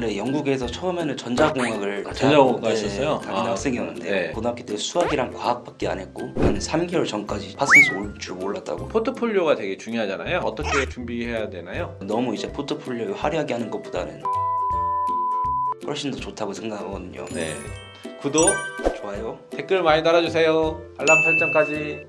원래 영국에서 처음에는 전자공학을 전자공학과 했었어요? 다니는 학생이었는데 네. 고등학교 때 수학이랑 과학밖에 안 했고 한 3개월 전까지 파슨스 올 줄 몰랐다고. 포트폴리오가 되게 중요하잖아요. 어떻게 준비해야 되나요? 너무 이제 포트폴리오 화려하게 하는 것보다는 훨씬 더 좋다고 생각하거든요. 네. 구독, 좋아요. 댓글 많이 달아주세요. 알람 설정까지.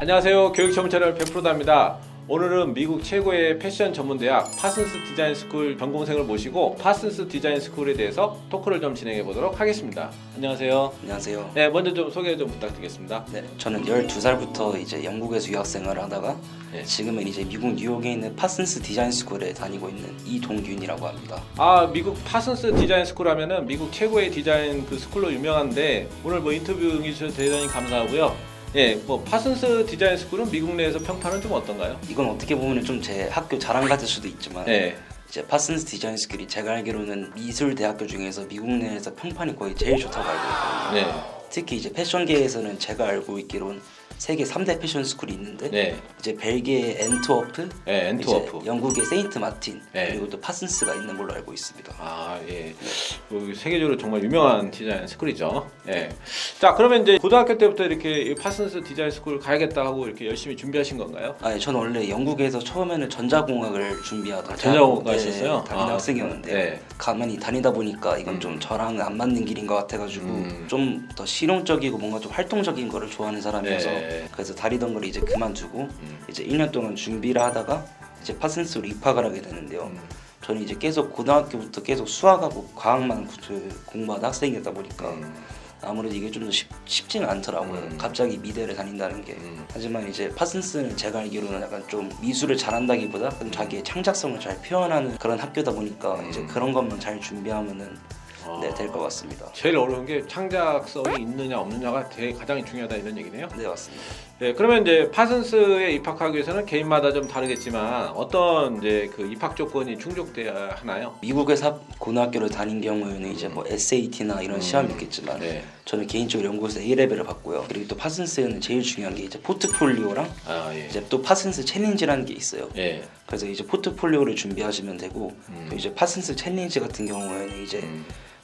안녕하세요. 교육전문 채널 100%다입니다. 오늘은 미국 최고의 패션 전문 대학 파슨스 디자인 스쿨 전공생을 모시고 파슨스 디자인 스쿨에 대해서 토크를 좀 진행해 보도록 하겠습니다. 안녕하세요. 안녕하세요. 네, 먼저 좀 소개 좀 부탁드리겠습니다. 네, 저는 12살부터 이제 영국에서 유학생활을 하다가 네. 지금은 이제 미국 뉴욕에 있는 파슨스 디자인 스쿨에 다니고 있는 이동균이라고 합니다. 아, 미국 파슨스 디자인 스쿨 하면은 미국 최고의 디자인 그 스쿨로 유명한데 오늘 뭐 인터뷰 응해주셔서 대단히 감사하고요. 예, 뭐 파슨스 디자인 스쿨은 미국 내에서 평판은 좀 어떤가요? 이건 어떻게 보면 좀 제 학교 자랑 같을 수도 있지만 예. 이제 파슨스 디자인 스쿨이 제가 알기로는 미술 대학교 중에서 미국 내에서 평판이 거의 제일 좋다고 알고 있거든요. 네. 특히 이제 패션계에서는 제가 알고 있기로는 세계 3대 패션 스쿨이 있는데 네. 이제 벨기에 엔트워프, 네, 엔트워프. 이제 영국의 세인트 마틴, 네. 그리고 또 파슨스가 있는 걸로 알고 있습니다. 아, 예. 뭐 세계적으로 정말 유명한 디자인 스쿨이죠. 예. 자, 그러면 이제 고등학교 때부터 이렇게 이 파슨스 디자인 스쿨 가야겠다 하고 이렇게 열심히 준비하신 건가요? 아, 저는 원래 영국에서 처음에는 전자공학을 준비하다가 전자공학과 했었어요? 다니는 아, 학생이었는데 네. 가만히 다니다 보니까 이건 좀 저랑 안 맞는 길인 것 같아가지고 좀 더 실용적이고 뭔가 좀 활동적인 거를 좋아하는 사람이어서 네. 그래서 다니던 걸 이제 그만두고 이제 1년 동안 준비를 하다가 이제 파슨스로 입학을 하게 되는데요. 저는 이제 계속 고등학교부터 계속 수학하고 과학만 공부하는 학생이었다 보니까 아무래도 이게 좀 더 쉽지는 않더라고요. 갑자기 미대를 다닌다는 게. 하지만 이제 파슨스는 제가 알기로는 약간 좀 미술을 잘한다기보다 자기의 창작성을 잘 표현하는 그런 학교다 보니까 이제 그런 것만 잘 준비하면은 네, 될 것 같습니다. 제일 어려운 게 창작성이 있느냐 없느냐가 가장 중요하다 이런 얘기네요. 네, 맞습니다. 네, 그러면 이제 파슨스에 입학하기 위해서는 개인마다 좀 다르겠지만 어떤 이제 그 입학 조건이 충족돼야 하나요? 미국에서 고등학교를 다닌 경우에는 이제 뭐 SAT나 이런 시험이 있겠지만 네. 저는 개인적으로 영국에서 A레벨을 받고요. 그리고 또 파슨스에는 제일 중요한 게 이제 포트폴리오랑 아, 예. 이제 또 파슨스 챌린지라는 게 있어요. 예. 그래서 이제 포트폴리오를 준비하시면 되고 또 이제 파슨스 챌린지 같은 경우에는 이제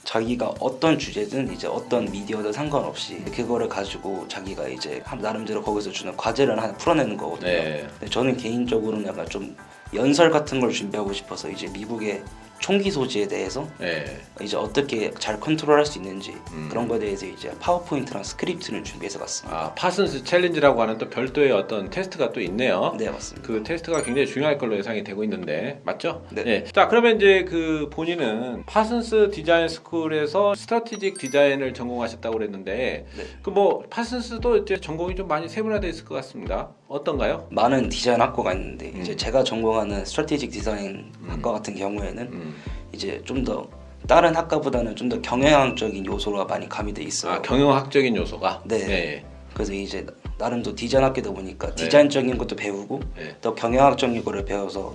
자기가 어떤 주제든 이제 어떤 미디어든 상관없이 그거를 가지고 자기가 이제 나름대로 거기서 주는 과제를 하나 풀어내는 거거든요. 네. 근데 저는 개인적으로는 약간 좀 연설 같은 걸 준비하고 싶어서 이제 미국의 총기 소지에 대해서 예. 이제 어떻게 잘 컨트롤할 수 있는지 그런 거에 대해서 이제 파워포인트랑 스크립트를 준비해서 갔습니다. 아, 파슨스 챌린지라고 하는 또 별도의 어떤 테스트가 또 있네요. 네, 맞습니다. 그 테스트가 굉장히 중요할 걸로 예상이 되고 있는데 맞죠? 네. 예. 자, 그러면 이제 그 본인은 파슨스 디자인 스쿨에서 스트래티직 디자인을 전공하셨다고 그랬는데 네. 그 뭐 파슨스도 이제 전공이 좀 많이 세분화되어 있을 것 같습니다. 어떤가요? 많은 디자인 학과가 있는데 이제 제가 전공하는 스트래티직 디자인 학과 같은 경우에는 이제 좀 더 다른 학과보다는 좀 더 경영학적인 요소가 많이 가미돼 있어요. 아, 경영학적인 요소가. 네. 예. 그래서 이제 나름 또 디자인 학교다 보니까 디자인적인 것도 배우고 네. 또 경영학적인 거를 배워서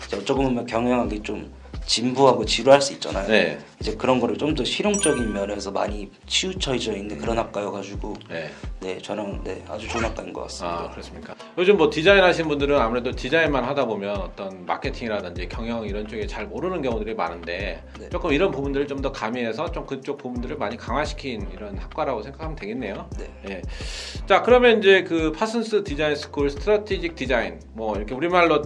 이제 어쩌고 보면 경영학이 좀 진부하고 지루할 수 있잖아요. 네. 이제 그런 거를 좀 더 실용적인 면에서 많이 치우쳐져 있는 그런 학과여가지고 네. 네, 저랑 네, 아주 좋은 학과인 것 같습니다. 아, 그렇습니까? 요즘 뭐 디자인 하시는 분들은 아무래도 디자인만 하다 보면 어떤 마케팅이라든지 경영 이런 쪽에 잘 모르는 경우들이 많은데 네. 조금 이런 부분들을 좀 더 가미해서 좀 그쪽 부분들을 많이 강화시킨 이런 학과라고 생각하면 되겠네요. 네. 예. 자, 그러면 이제 그 파슨스 디자인 스쿨 스트래티직 디자인 뭐 이렇게 우리말로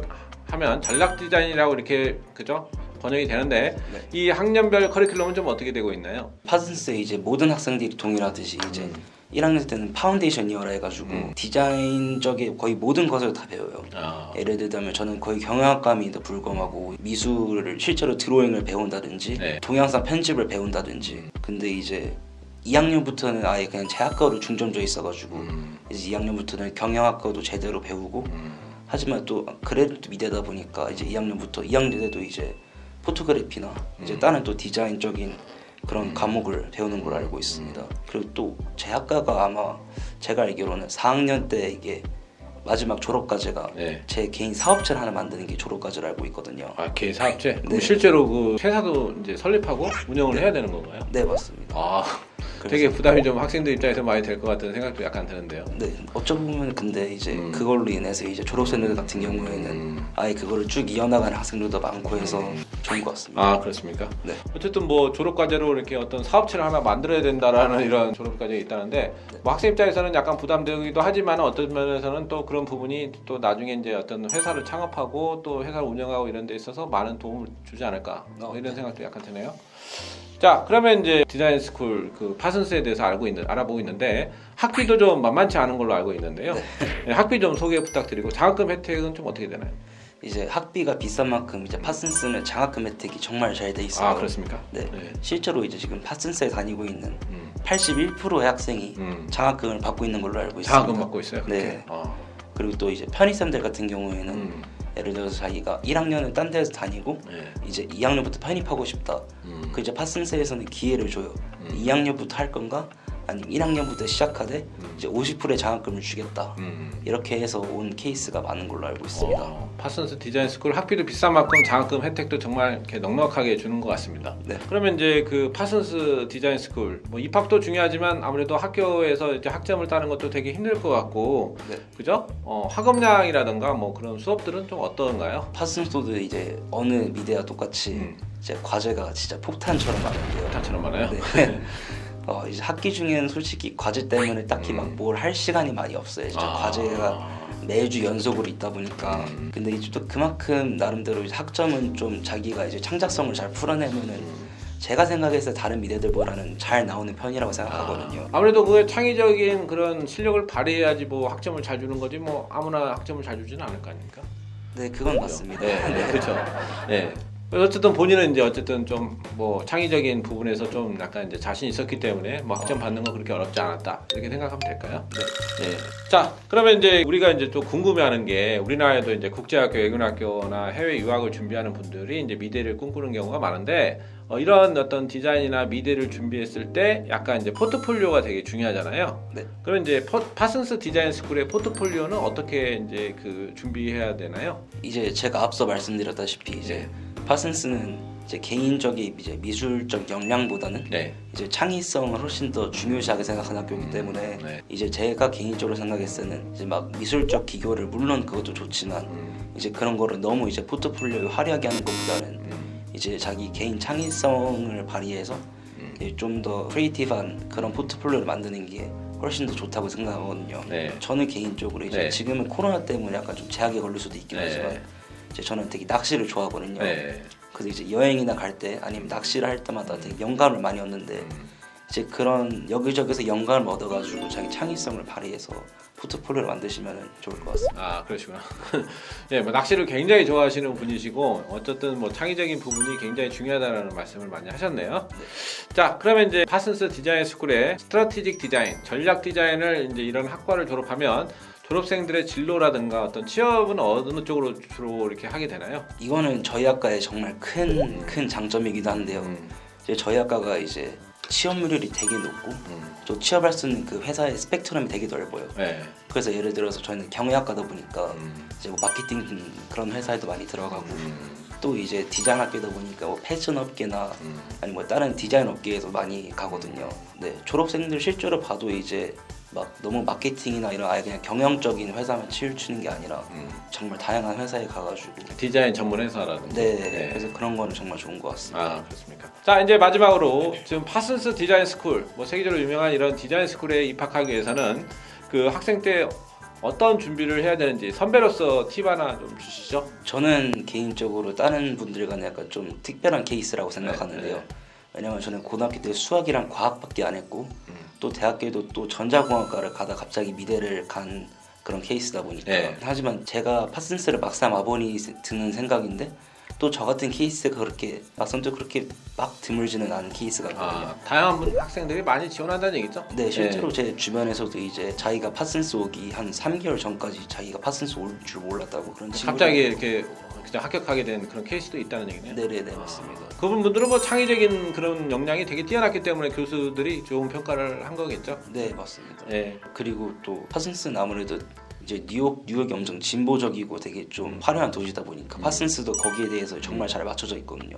하면 전략 디자인이라고 이렇게 그죠? 번역이 되는데 네. 이 학년별 커리큘럼은 좀 어떻게 되고 있나요? 파슨스에 이제 모든 학생들이 동일하듯이 이제 1학년 때는 파운데이션 이어라 해가지고 디자인적인 거의 모든 것을 다 배워요. 아, 예를 들자면 저는 거의 경영학과임에도 불구하고 미술을 실제로 드로잉을 배운다든지 네. 동영상 편집을 배운다든지 근데 이제 2학년부터는 아예 그냥 제 학과로 중점져 있어가지고 이제 2학년부터는 경영학과도 제대로 배우고 하지만 또 그래도 미대다 보니까 이제 2학년부터 2학년 때도 이제 포토그래피나 이제 다른 또 디자인적인 그런 과목을 배우는 걸로 알고 있습니다. 그리고 또 제 학과가 아마 제가 알기로는 4학년 때 이게 마지막 졸업과제가 네. 제 개인 사업체를 하나 만드는 게 졸업과제로 알고 있거든요. 아, 개인 사업체? 그럼 네. 실제로 그 회사도 이제 설립하고 운영을 해야 되는 건가요? 네, 맞습니다. 아, 되게 부담이 좀 학생들 입장에서 많이 될 것 같은 생각도 약간 드는데요. 네, 어쩌면 근데 이제 그걸로 인해서 이제 졸업생들 같은 경우에는 아예 그거를 쭉 이어나가는 학생들도 많고 해서 좋은 것 같습니다. 아 그렇습니까? 네. 어쨌든 뭐 졸업 과제로 이렇게 어떤 사업체를 하나 만들어야 된다라는 이런 졸업 과제가 있다는데 뭐 학생 입장에서는 약간 부담되기도 하지만 어떤 면에서는 또 그런 부분이 또 나중에 이제 어떤 회사를 창업하고 또 회사를 운영하고 이런 데 있어서 많은 도움을 주지 않을까 뭐 이런 생각도 약간 드네요. 자, 그러면 이제 디자인 스쿨 그 파슨스에 대해서 알아보고 있는데 학비도 좀 만만치 않은 걸로 알고 있는데요. 네, 학비 좀 소개 부탁드리고 장학금 혜택은 좀 어떻게 되나요? 이제 학비가 비싼 만큼 이제 파슨스는 장학금 혜택이 정말 잘 돼 있어요. 아 그렇습니까? 네. 네. 실제로 이제 지금 파슨스에 다니고 있는 81%의 학생이 장학금을 받고 있는 걸로 알고 있습니다. 장학금 받고 있어요. 그렇게? 네. 그리고 또 이제 편의쌤들 같은 경우에는 예를 들어서 자기가 1학년을 딴 데서 다니고 네. 이제 2학년부터 편입하고 싶다. 그 이제 파슨스에서는 기회를 줘요. 2학년부터 할 건가? 아니면 1학년부터 시작하되 이제 50%의 장학금을 주겠다. 이렇게 해서 온 케이스가 많은 걸로 알고 있습니다. 파슨스 디자인 스쿨 학비도 비싼 만큼 장학금 혜택도 정말 이렇게 넉넉하게 주는 것 같습니다. 네. 그러면 이제 그 파슨스 디자인 스쿨 뭐 입학도 중요하지만 아무래도 학교에서 이제 학점을 따는 것도 되게 힘들 것 같고, 네. 그죠? 학업량이라든가 뭐 그런 수업들은 좀 어떤가요? 파슨스도 이제 어느 미대와 똑같이 이제 과제가 진짜 폭탄처럼 많은데요. 폭탄처럼 많아요? 네. 이제 학기 중에는 솔직히 과제 때문에 딱히 막 뭘 할 시간이 많이 없어요. 진짜 과제가 매주 연속으로 있다 보니까. 근데 이제 또 그만큼 나름대로 이제 학점은 좀 자기가 이제 창작성을 잘 풀어내면은 제가 생각했을 때 다른 미대들보다는 잘 나오는 편이라고 생각하거든요. 아무래도 그 창의적인 그런 실력을 발휘해야지 뭐 학점을 잘 주는 거지 뭐 아무나 학점을 잘 주지는 않을 거 아닙니까? 네, 그건 맞습니다. 네, 그렇죠. 네. 어쨌든 본인은 이제 어쨌든 좀 뭐 창의적인 부분에서 좀 약간 이제 자신 있었기 때문에 뭐 학점 받는 건 그렇게 어렵지 않았다 이렇게 생각하면 될까요? 네. 네. 자, 그러면 이제 우리가 이제 또 궁금해하는 게 우리나라에도 이제 국제학교, 외국학교나 해외 유학을 준비하는 분들이 이제 미대를 꿈꾸는 경우가 많은데 이런 어떤 디자인이나 미대를 준비했을 때 약간 이제 포트폴리오가 되게 중요하잖아요. 네. 그럼 이제 파슨스 디자인 스쿨의 포트폴리오는 어떻게 이제 그 준비해야 되나요? 이제 제가 앞서 말씀드렸다시피 이제 파슨스는 이제 개인적인 이제 미술적 역량보다는 네. 이제 창의성을 훨씬 더 중요시하게 생각하는 학교이기 때문에 네. 이제 제가 개인적으로 생각했을 때는 이제 막 미술적 기교를 물론 그것도 좋지만 이제 그런 거를 너무 이제 포트폴리오에 화려하게 하는 것보다는 이제 자기 개인 창의성을 발휘해서 좀 더 크리에이티브한 그런 포트폴리오를 만드는 게 훨씬 더 좋다고 생각하거든요. 네. 저는 개인적으로 이제 네. 지금은 코로나 때문에 약간 좀 제약이 걸릴 수도 있긴 네. 하지만 이제 저는 되게 낚시를 좋아하거든요. 네. 그래서 이제 여행이나 갈 때 아니면 낚시를 할 때마다 되게 영감을 많이 얻는데 이제 그런 여기저기서 영감을 얻어가지고 자기 창의성을 발휘해서 포트폴리오를 만드시면 좋을 것 같습니다. 아 그러시구나. 네, 뭐 낚시를 굉장히 좋아하시는 분이시고 어쨌든 뭐 창의적인 부분이 굉장히 중요하다는 말씀을 많이 하셨네요. 네. 자, 그러면 이제 파슨스 디자인 스쿨의 스트래티직 디자인, 전략 디자인을 이제 이런 학과를 졸업하면 졸업생들의 진로라든가 어떤 취업은 어느 쪽으로 주로 이렇게 하게 되나요? 이거는 저희 학과의 정말 큰 장점이기도 한데요. 이제 저희 학과가 이제 취업률이 되게 높고 또 취업할 수 있는 그 회사의 스펙트럼이 되게 넓어요. 네. 그래서 예를 들어서 저희는 경영학과다 보니까 이제 뭐 마케팅 그런 회사에도 많이 들어가고 또 이제 디자인 학교다 보니까 뭐 패션 업계나 아니 뭐 다른 디자인 업계에서 많이 가거든요. 네, 졸업생들 실제로 봐도 이제 막 너무 마케팅이나 이런 아예 그냥 경영적인 회사만 치우치는 게 아니라 정말 다양한 회사에 가가지고 디자인 전문 회사라든지. 네, 그래서 그런 거는 정말 좋은 것 같습니다. 아 그렇습니까? 자 이제 마지막으로 지금 파슨스 디자인 스쿨 뭐 세계적으로 유명한 이런 디자인 스쿨에 입학하기 위해서는 그 학생 때 어떤 준비를 해야 되는지 선배로서 팁 하나 좀 주시죠. 저는 개인적으로 다른 분들과는 약간 좀 특별한 케이스라고 생각하는데요. 왜냐면 저는 고등학교 때 수학이랑 과학밖에 안 했고 또 대학교도 또 전자공학과를 가다 갑자기 미대를 간 그런 케이스다 보니까 하지만 제가 파슨스를 막상 와보니 드는 생각인데 또 저 같은 케이스가 그렇게 막상 또 그렇게 막 드물지는 않은 케이스가 있거든요. 다양한 학생들이 많이 지원한다는 얘기죠? 네, 실제로 제 주변에서도 이제 자기가 파슨스 오기 한 3개월 전까지 자기가 파슨스 올 줄 몰랐다고 그런 친구들 갑자기 이렇게 그냥 합격하게 된 그런 케이스도 있다는 얘기네요. 네네네 맞습니다. 그분들은 뭐 창의적인 그런 역량이 되게 뛰어났기 때문에 교수들이 좋은 평가를 한 거겠죠. 네 맞습니다. 네. 그리고 또 파슨스는 아무래도 이제 뉴욕이 엄청 진보적이고 되게 좀 화려한 도시다 보니까 파슨스도 거기에 대해서 정말 잘 맞춰져 있거든요.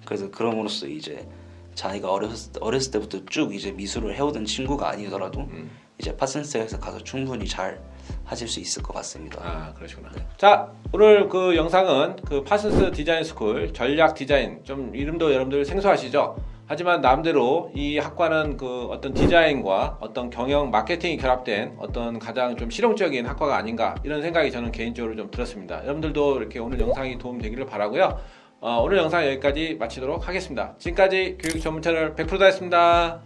그래서 그럼으로써 이제 자기가 어렸을 때부터 쭉 이제 미술을 해오던 친구가 아니더라도 이제 파슨스에서 가서 충분히 잘 하실 수 있을 것 같습니다. 아, 그러시구나. 자, 오늘 그 영상은 그 파슨스 디자인 스쿨 전략 디자인, 좀 이름도 여러분들 생소하시죠? 하지만 나름대로 이 학과는 그 어떤 디자인과 어떤 경영 마케팅이 결합된 어떤 가장 좀 실용적인 학과가 아닌가, 이런 생각이 저는 개인적으로 좀 들었습니다. 여러분들도 이렇게 오늘 영상이 도움 되기를 바라고요. 오늘 영상 여기까지 마치도록 하겠습니다. 지금까지 교육 전문 채널 100%다였습니다.